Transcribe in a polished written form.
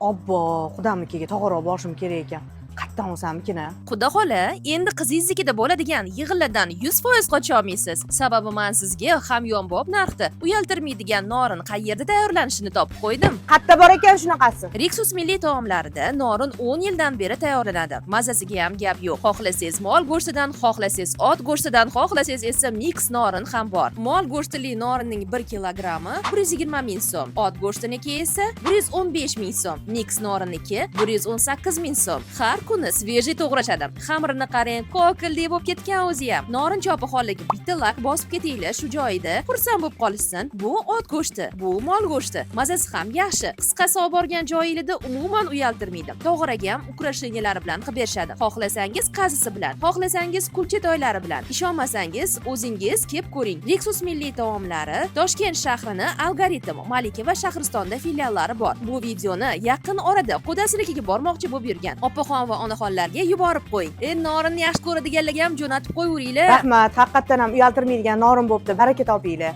Obbo, qudamnikiga to'g'ri borishim kerak ekan. Qayerdan olsamkina? Xudo xola, endi qizingiznikida bo'ladigan yig'inlardan 100% qocha olmaysiz. Sababi men sizga hamyonbop narxda uyaltirmaydigan norin qayerda tayyorlanishini topib qo'ydim. Qayerda bor ekan shunaqasi? Rixus milliy taomlarida norin 10 yildan beri tayyorlanadi. Mazasiga ham gap yo'q. Xohlasangiz mol go'shtidan, xohlasangiz ot go'shtidan, xohlasangiz esa mix norin ham bor. Mol go'shtili norinning 1 kilogrammi 120 ming so'm, ot go'shtiniki esa 115 ming so'm, mix norinniki 118 ming so'm. Har kuni svejiy to'g'rashadi. Xamirini qarang, kokildek bo'lib ketgan o'zi ham. Norin chopi xoliga bitta lak bosib ketinglar shu joyida. Xursand bo'lib qolishsin. Bu ot go'shti, bu mol go'shti. Mazasi ham yaxshi. Qisqasi olib borgan joyingizda umuman uyaltirmaydi. To'g'raga ham ukrasheniyalari bilan qilib berishadi. Xohlasangiz qazisi bilan, xohlasangiz kulchatoylari bilan. Ishonmasangiz o'zingiz kelib ko'ring. Rixus milliy taomlari Toshkent shahrini Algoritm, Malika va Shahristonda filiallari bor. Bu videoni yaqin orada qudasinikiga bormoqchi bo'lib yurgan opaxon va onaxonlarga yuborib qo'ying. Norinni yaxshi ko'radiganlarga ham jo'natib qo'yaveringlar. Rahmat, haqiqatdan ham uyaltirmaydigan norin bo'pti. Baraka topinglar.